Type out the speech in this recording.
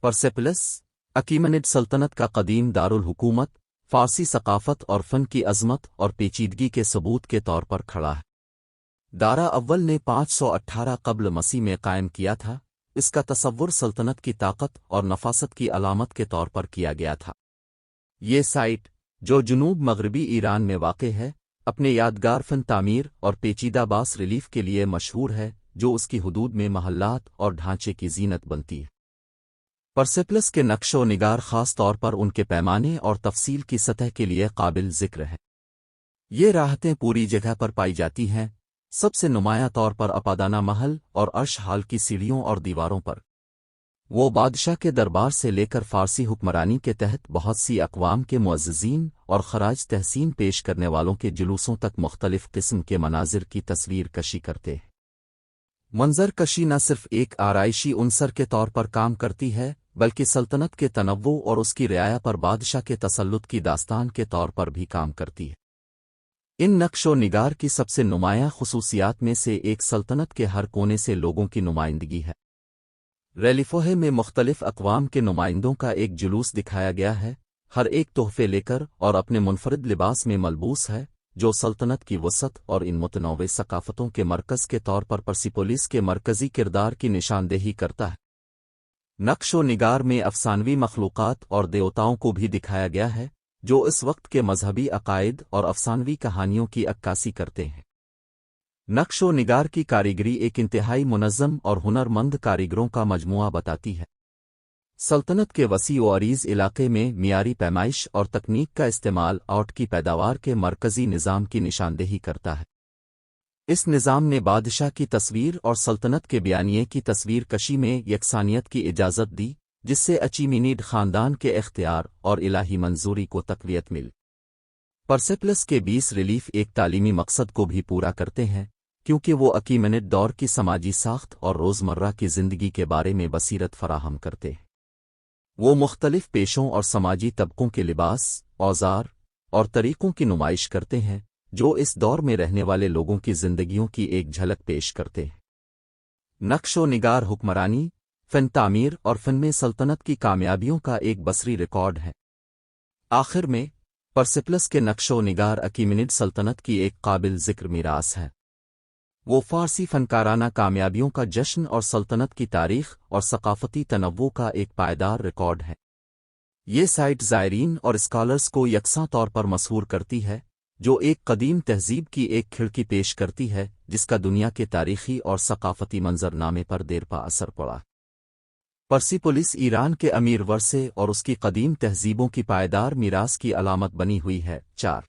پرسیپلس اکیمنڈ سلطنت کا قدیم دارالحکومت فارسی ثقافت اور فن کی عظمت اور پیچیدگی کے ثبوت کے طور پر کھڑا ہے۔ دارا اول نے 518 قبل مسیح میں قائم کیا تھا۔ اس کا تصور سلطنت کی طاقت اور نفاست کی علامت کے طور پر کیا گیا تھا۔ یہ سائٹ، جو جنوب مغربی ایران میں واقع ہے، اپنے یادگار فن تعمیر اور پیچیدہ باس ریلیف کے لیے مشہور ہے، جو اس کی حدود میں محلات اور ڈھانچے کی زینت بنتی ہے۔ پرسیپلس کے نقش و نگار خاص طور پر ان کے پیمانے اور تفصیل کی سطح کے لیے قابل ذکر ہے۔ یہ راحتیں پوری جگہ پر پائی جاتی ہیں، سب سے نمایاں طور پر اپادانہ محل اور عرش حال کی سیڑھیوں اور دیواروں پر۔ وہ بادشاہ کے دربار سے لے کر فارسی حکمرانی کے تحت بہت سی اقوام کے معززین اور خراج تحسین پیش کرنے والوں کے جلوسوں تک مختلف قسم کے مناظر کی تصویر کشی کرتے ہیں۔ منظر کشی نہ صرف ایک آرائشی عنصر کے طور پر کام کرتی ہے، بلکہ سلطنت کے تنوع اور اس کی رعایا پر بادشاہ کے تسلط کی داستان کے طور پر بھی کام کرتی ہے۔ ان نقش و نگار کی سب سے نمایاں خصوصیات میں سے ایک سلطنت کے ہر کونے سے لوگوں کی نمائندگی ہے۔ ریلیفوہے میں مختلف اقوام کے نمائندوں کا ایک جلوس دکھایا گیا ہے، ہر ایک تحفے لے کر اور اپنے منفرد لباس میں ملبوس ہے، جو سلطنت کی وسعت اور ان متنوع ثقافتوں کے مرکز کے طور پر پرسیپولیس کے مرکزی کردار کی نشاندہی کرتا ہے۔ نقش و نگار میں افسانوی مخلوقات اور دیوتاؤں کو بھی دکھایا گیا ہے، جو اس وقت کے مذہبی عقائد اور افسانوی کہانیوں کی عکاسی کرتے ہیں۔ نقش و نگار کی کاریگری ایک انتہائی منظم اور ہنر مند کاریگروں کا مجموعہ بتاتی ہے۔ سلطنت کے وسیع و عریض علاقے میں معیاری پیمائش اور تکنیک کا استعمال آرٹ کی پیداوار کے مرکزی نظام کی نشاندہی کرتا ہے۔ اس نظام نے بادشاہ کی تصویر اور سلطنت کے بیانیے کی تصویر کشی میں یکسانیت کی اجازت دی، جس سے اچیمینیڈ خاندان کے اختیار اور الہی منظوری کو تقویت مل۔ پرسیپلس کے 20 ریلیف ایک تعلیمی مقصد کو بھی پورا کرتے ہیں، کیونکہ وہ اکیمنڈ دور کی سماجی ساخت اور روزمرہ کی زندگی کے بارے میں بصیرت فراہم کرتے ہیں۔ وہ مختلف پیشوں اور سماجی طبقوں کے لباس، اوزار اور طریقوں کی نمائش کرتے ہیں، جو اس دور میں رہنے والے لوگوں کی زندگیوں کی ایک جھلک پیش کرتے ہیں۔ نقش و نگار حکمرانی، فن تعمیر اور فن میں سلطنت کی کامیابیوں کا ایک بصری ریکارڈ ہے۔ آخر میں، پرسیپلس کے نقش و نگار اکیمنڈ سلطنت کی ایک قابل ذکر میراث ہے۔ وہ فارسی فنکارانہ کامیابیوں کا جشن اور سلطنت کی تاریخ اور ثقافتی تنوع کا ایک پائیدار ریکارڈ ہے۔ یہ سائٹ زائرین اور اسکالرز کو یکساں طور پر مسحور کرتی ہے، جو ایک قدیم تہذیب کی ایک کھڑکی پیش کرتی ہے جس کا دنیا کے تاریخی اور ثقافتی منظر نامے پر دیر پا اثر پڑا۔ پرسیپولیس ایران کے امیر ورثے اور اس کی قدیم تہذیبوں کی پائیدار میراث کی علامت بنی ہوئی ہے۔ 4